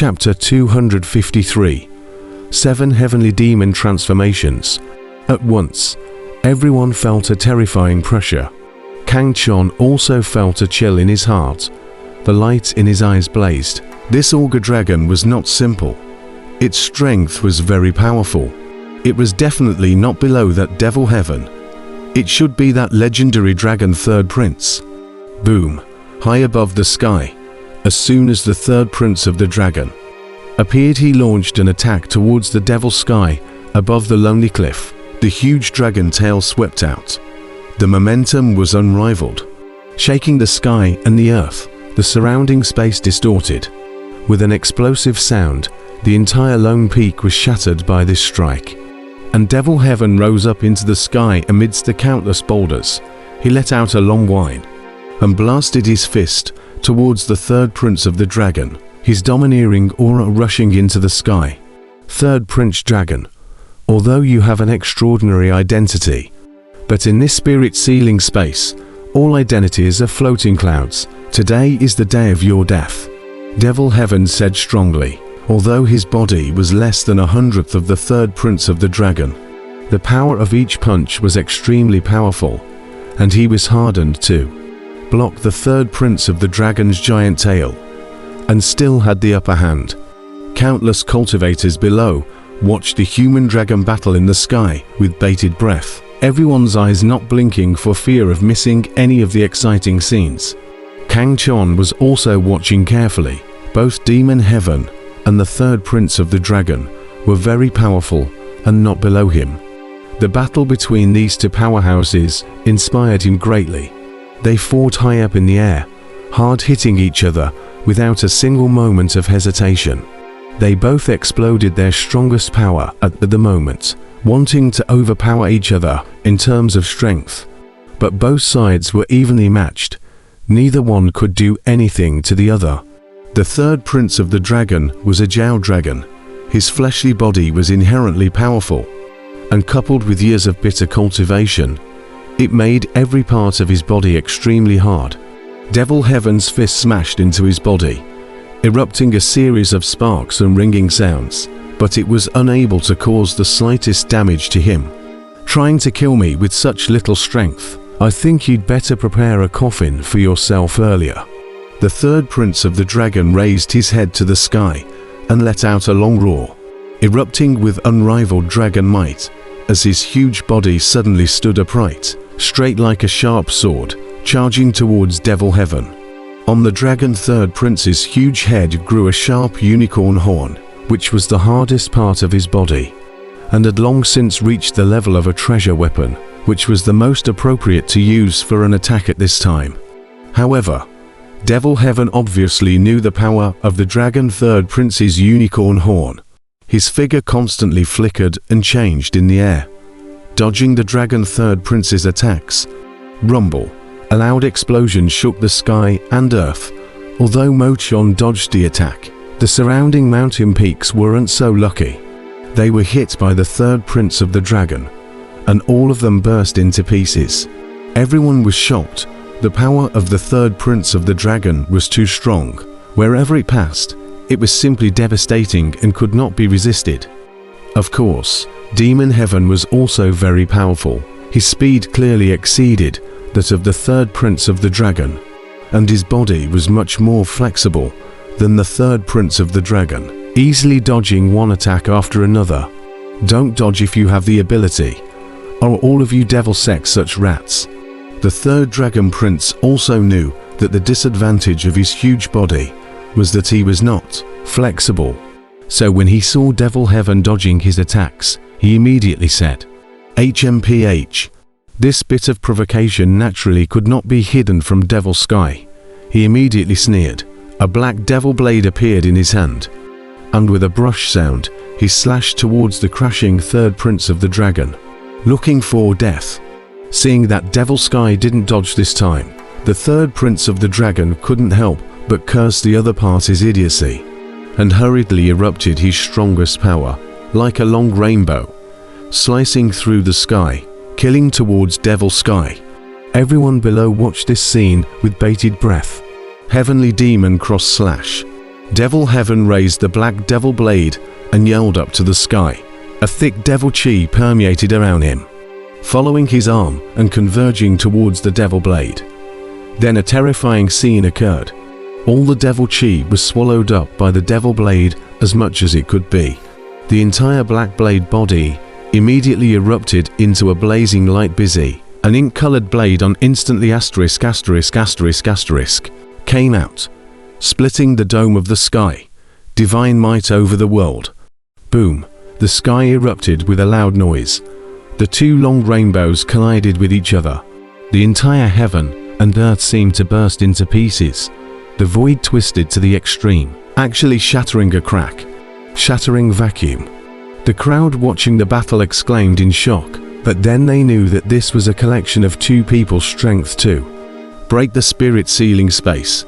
Chapter 253. 7 Heavenly Demon Transformations. At once, everyone felt a terrifying pressure. Kang Chon also felt a chill in his heart. The light in his eyes blazed. This auger dragon was not simple. Its strength was very powerful. It was definitely not below that devil heaven. It should be that legendary dragon third prince. Boom, high above the sky. As soon as the third prince of the dragon appeared, he launched an attack towards the devil sky above the lonely cliff. The huge dragon tail swept out. The momentum was unrivaled, shaking the sky and the earth. The surrounding space distorted. With an explosive sound, the entire lone peak was shattered by this strike. And Devil Heaven rose up into the sky amidst the countless boulders. He let out a long whine and blasted his fist towards the third prince of the dragon, his domineering aura rushing into the sky. Third Prince Dragon, although you have an extraordinary identity, but in this spirit-sealing space, all identities are floating clouds. Today is the day of your death. Devil Heaven said strongly, although his body was less than 1/100th of the third prince of the dragon. The power of each punch was extremely powerful, and he was hardened to block the third prince of the dragon's giant tail, and still had the upper hand. Countless cultivators below watched the human-dragon battle in the sky with bated breath, everyone's eyes not blinking for fear of missing any of the exciting scenes. Kang Chon was also watching carefully. Both Demon Heaven and the third prince of the dragon were very powerful and not below him. The battle between these two powerhouses inspired him greatly. They fought high up in the air, hard hitting each other without a single moment of hesitation. They both exploded their strongest power at the moment, wanting to overpower each other in terms of strength. But both sides were evenly matched. Neither one could do anything to the other. The third prince of the dragon was a Jiao dragon. His fleshly body was inherently powerful, and coupled with years of bitter cultivation, it made every part of his body extremely hard. Devil Heaven's fist smashed into his body, erupting a series of sparks and ringing sounds, but it was unable to cause the slightest damage to him. Trying to kill me with such little strength, I think you'd better prepare a coffin for yourself earlier. The third prince of the dragon raised his head to the sky and let out a long roar, erupting with unrivaled dragon might, as his huge body suddenly stood upright, straight like a sharp sword, charging towards Devil Heaven. On the dragon third prince's huge head grew a sharp unicorn horn, which was the hardest part of his body, and had long since reached the level of a treasure weapon, which was the most appropriate to use for an attack at this time. However, Devil Heaven obviously knew the power of the dragon third prince's unicorn horn. His figure constantly flickered and changed in the air, dodging the dragon third prince's attacks. Rumble, a loud explosion shook the sky and earth. Although Mo Chon dodged the attack, the surrounding mountain peaks weren't so lucky. They were hit by the third prince of the dragon, and all of them burst into pieces. Everyone was shocked. The power of the third prince of the dragon was too strong. Wherever it passed, it was simply devastating and could not be resisted. Of course, Demon Heaven was also very powerful. His speed clearly exceeded that of the third prince of the dragon, and his body was much more flexible than the third prince of the dragon, easily dodging one attack after another. Don't dodge if you have the ability. Are all of you devil sex such rats? The third dragon prince also knew that the disadvantage of his huge body was that he was not flexible. So when he saw Devil Heaven dodging his attacks, he immediately said, HMPH. This bit of provocation naturally could not be hidden from Devil Sky. He immediately sneered. A black devil blade appeared in his hand, and with a brush sound, he slashed towards the crashing third prince of the dragon, looking for death. Seeing that Devil Sky didn't dodge this time, the third prince of the dragon couldn't help but curse the other party's idiocy, and hurriedly erupted his strongest power, like a long rainbow, slicing through the sky, killing towards Devil Sky. Everyone below watched this scene with bated breath. Heavenly Demon cross slash. Devil Heaven raised the black devil blade and yelled up to the sky. A thick devil chi permeated around him, following his arm and converging towards the devil blade. Then a terrifying scene occurred. All the devil chi was swallowed up by the devil blade as much as it could be. The entire black blade body immediately erupted into a blazing light busy. An ink-colored blade on instantly ****** came out, splitting the dome of the sky. Divine might over the world. Boom! The sky erupted with a loud noise. The two long rainbows collided with each other. The entire heaven and earth seemed to burst into pieces. The void twisted to the extreme, actually shattering a crack. Shattering vacuum. The crowd watching the battle exclaimed in shock, but then they knew that this was a collection of two people's strength to break the spirit sealing space.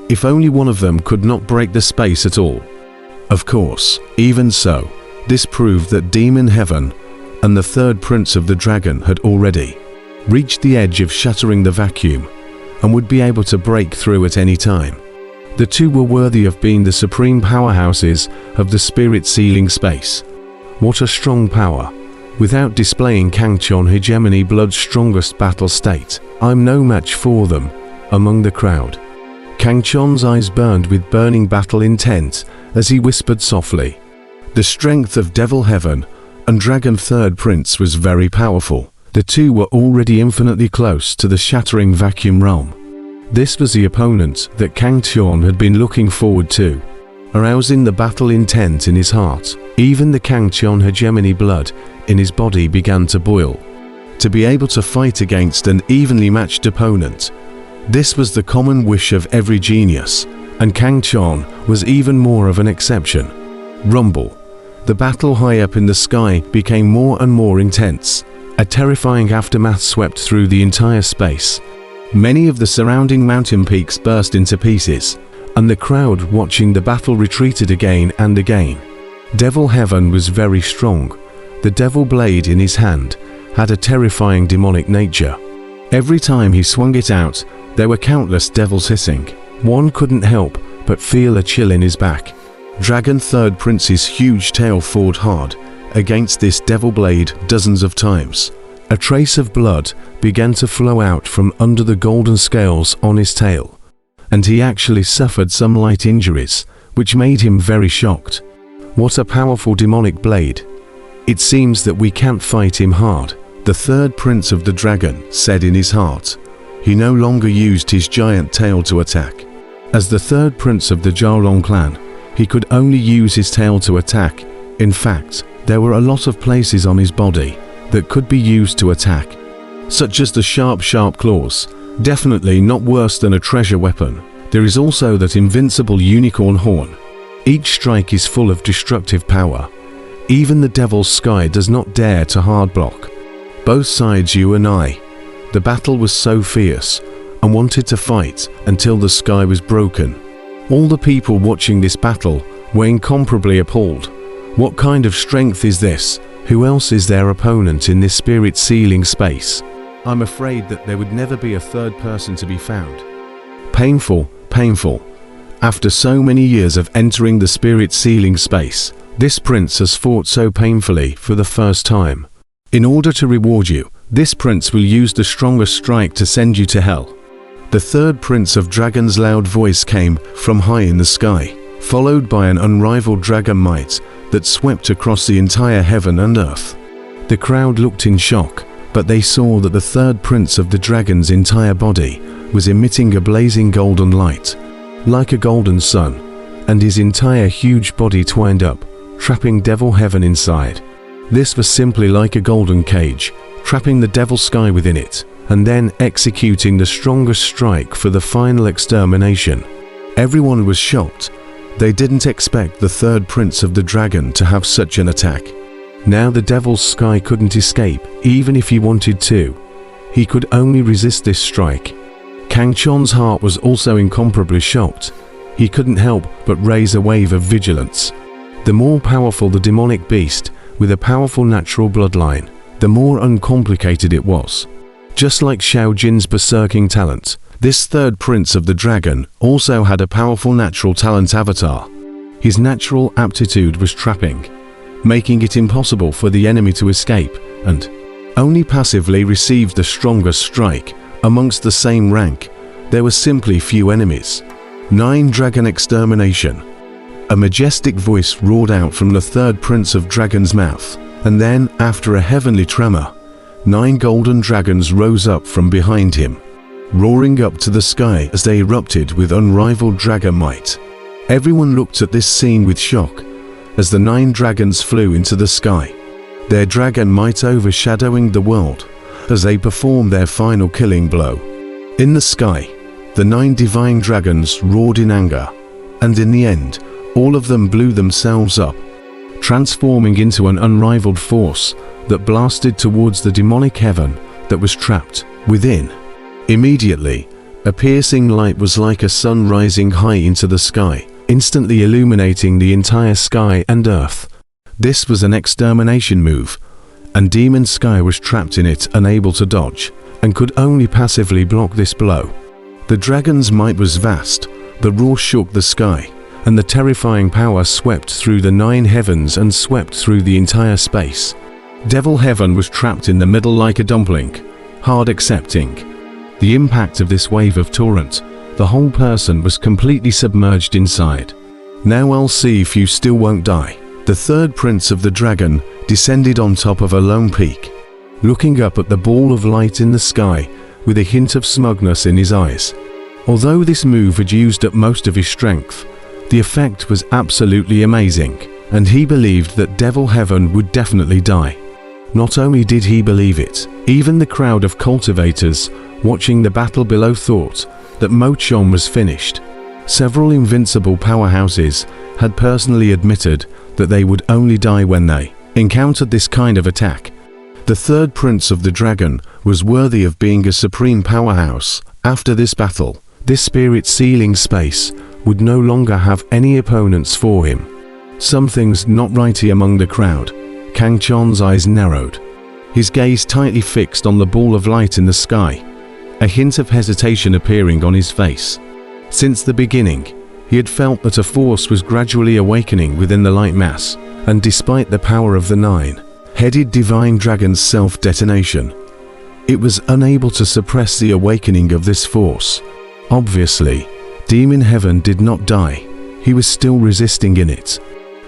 If only one of them could not break the space at all. Of course, even so, this proved that Demon Heaven and the third prince of the dragon had already reached the edge of shattering the vacuum and would be able to break through at any time. The two were worthy of being the supreme powerhouses of the spirit sealing space. What a strong power! Without displaying Kangchon hegemony blood's strongest battle state, I'm no match for them, among the crowd. Kangchon's eyes burned with burning battle intent as he whispered softly. The strength of Devil Heaven and Dragon Third Prince was very powerful. The two were already infinitely close to the shattering vacuum realm. This was the opponent that Kangchon had been looking forward to, arousing the battle intent in his heart. Even the Kangchon hegemony blood in his body began to boil. To be able to fight against an evenly matched opponent, this was the common wish of every genius, and Kangchon was even more of an exception. Rumble. The battle high up in the sky became more and more intense. A terrifying aftermath swept through the entire space. Many of the surrounding mountain peaks burst into pieces, and the crowd watching the battle retreated again and again. Devil Heaven was very strong. The devil blade in his hand had a terrifying demonic nature. Every time he swung it out, there were countless devils hissing. One couldn't help but feel a chill in his back. Dragon Third Prince's huge tail fought hard against this devil blade dozens of times. A trace of blood began to flow out from under the golden scales on his tail, and he actually suffered some light injuries, which made him very shocked. What a powerful demonic blade. It seems that we can't fight him hard, the third prince of the dragon said in his heart. He no longer used his giant tail to attack. As the third prince of the Jiaolong clan, he could only use his tail to attack. In fact, there were a lot of places on his body that could be used to attack, such as the sharp claws, definitely not worse than a treasure weapon. There is also that invincible unicorn horn. Each strike is full of destructive power. Even the devil's sky does not dare to hard block. Both sides, you and I. The battle was so fierce and wanted to fight until the sky was broken. All the people watching this battle were incomparably appalled. What kind of strength is this? Who else is their opponent in this spirit sealing space? I'm afraid that there would never be a third person to be found. Painful, painful. After so many years of entering the spirit sealing space, this prince has fought so painfully for the first time. In order to reward you, this prince will use the strongest strike to send you to hell. The third prince of dragon's loud voice came from high in the sky, followed by an unrivaled dragon might that swept across the entire heaven and earth. The crowd looked in shock, but they saw that the third prince of the dragon's entire body was emitting a blazing golden light, like a golden sun, and his entire huge body twined up, trapping Devil Heaven inside. This was simply like a golden cage, trapping the devil sky within it, and then executing the strongest strike for the final extermination. Everyone was shocked. They didn't expect the third prince of the dragon to have such an attack. Now the devil's sky couldn't escape, even if he wanted to. He could only resist this strike. Kangchon's heart was also incomparably shocked. He couldn't help but raise a wave of vigilance. The more powerful the demonic beast, with a powerful natural bloodline, the more uncomplicated it was. Just like Xiao Jin's berserking talent, This third prince of the dragon also had a powerful natural talent avatar. His natural aptitude was trapping, making it impossible for the enemy to escape, and only passively received the strongest strike. Amongst the same rank, there were simply few enemies. 9 Dragon Extermination. A majestic voice roared out from the third prince of dragon's mouth, and then, after a heavenly tremor, 9 golden dragons rose up from behind him, roaring up to the sky as they erupted with unrivaled dragon might. Everyone looked at this scene with shock, as the 9 dragons flew into the sky, their dragon might overshadowing the world, as they performed their final killing blow. In the sky, the 9 divine dragons roared in anger, and in the end, all of them blew themselves up, transforming into an unrivaled force that blasted towards the demonic heaven that was trapped within. Immediately, a piercing light was like a sun rising high into the sky, instantly illuminating the entire sky and earth. This was an extermination move, and Demon Sky was trapped in it, unable to dodge, and could only passively block this blow. The dragon's might was vast, the roar shook the sky, and the terrifying power swept through the 9 heavens and swept through the entire space. Devil Heaven was trapped in the middle like a dumpling, hard accepting the impact of this wave of torrent. The whole person was completely submerged inside. Now I'll see if you still won't die. The third prince of the dragon descended on top of a lone peak, looking up at the ball of light in the sky with a hint of smugness in his eyes. Although this move had used up most of his strength, the effect was absolutely amazing, and he believed that Devil Heaven would definitely die. Not only did he believe it, even the crowd of cultivators watching the battle below thought that Mochon was finished. Several invincible powerhouses had personally admitted that they would only die when they encountered this kind of attack. The third prince of the dragon was worthy of being a supreme powerhouse. After this battle, this spirit-sealing space would no longer have any opponents for him. Something's not right here among the crowd. Kang Chon's eyes narrowed, his gaze tightly fixed on the ball of light in the sky, a hint of hesitation appearing on his face. Since the beginning, he had felt that a force was gradually awakening within the light mass, and despite the power of the 9-headed divine dragon's self-detonation, it was unable to suppress the awakening of this force. Obviously, Demon Heaven did not die. He was still resisting in it.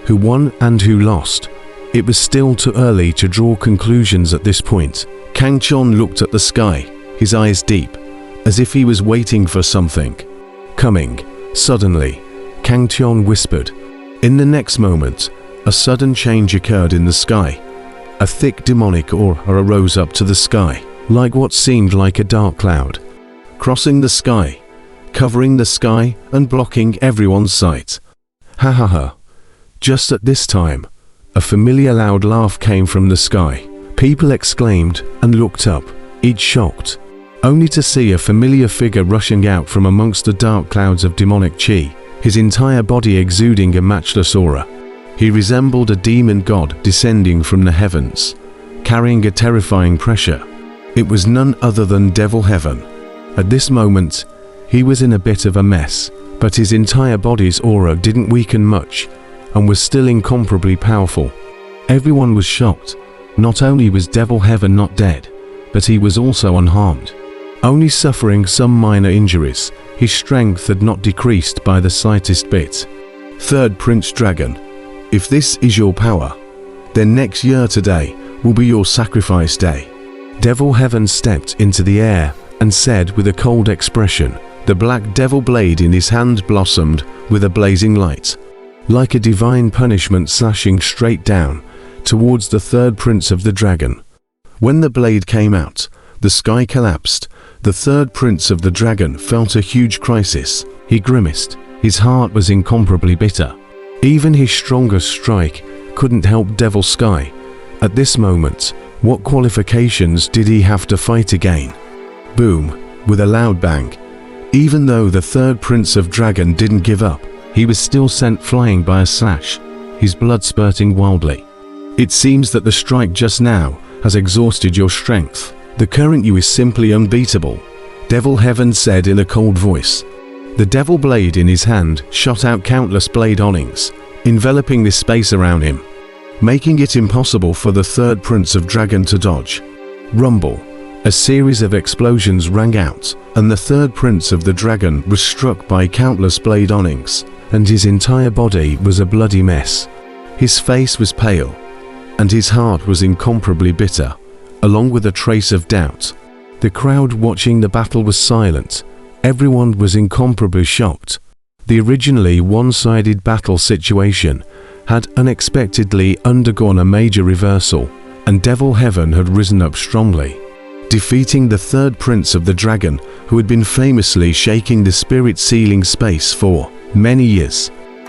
Who won and who lost? It was still too early to draw conclusions at this point. Kang Chon looked at the sky, his eyes deep, as if he was waiting for something coming. Suddenly, Kang Chon whispered. In the next moment, a sudden change occurred in the sky. A thick demonic aura arose up to the sky, like what seemed like a dark cloud, crossing the sky, covering the sky and blocking everyone's sight. Ha ha ha. Just at this time, a familiar loud laugh came from the sky. People exclaimed and looked up, each shocked, only to see a familiar figure rushing out from amongst the dark clouds of demonic chi, his entire body exuding a matchless aura. He resembled a demon god descending from the heavens, carrying a terrifying pressure. It was none other than Devil Heaven. At this moment, he was in a bit of a mess, but his entire body's aura didn't weaken much, and was still incomparably powerful. Everyone was shocked. Not only was Devil Heaven not dead, but he was also unharmed. Only suffering some minor injuries, his strength had not decreased by the slightest bit. Third Prince Dragon, if this is your power, then next year today will be your sacrifice day. Devil Heaven stepped into the air and said with a cold expression. The black devil blade in his hand blossomed with a blazing light, like a divine punishment slashing straight down towards the third prince of the dragon. When the blade came out, the sky collapsed. The third prince of the dragon felt a huge crisis. He grimaced. His heart was incomparably bitter. Even his strongest strike couldn't help Devil Sky. At this moment, what qualifications did he have to fight again? Boom, with a loud bang. Even though the third prince of dragon didn't give up, he was still sent flying by a slash, his blood spurting wildly. It seems that the strike just now has exhausted your strength. The current you is simply unbeatable. Devil Heaven said in a cold voice. The devil blade in his hand shot out countless blade awnings, enveloping the space around him, making it impossible for the third prince of dragon to dodge. Rumble. A series of explosions rang out, and the third prince of the dragon was struck by countless blade awnings, and his entire body was a bloody mess. His face was pale, and his heart was incomparably bitter, along with a trace of doubt. The crowd watching the battle was silent. Everyone was incomparably shocked. The originally one-sided battle situation had unexpectedly undergone a major reversal, and Devil Heaven had risen up strongly, defeating the third prince of the dragon, who had been famously shaking the spirit sealing space for many years.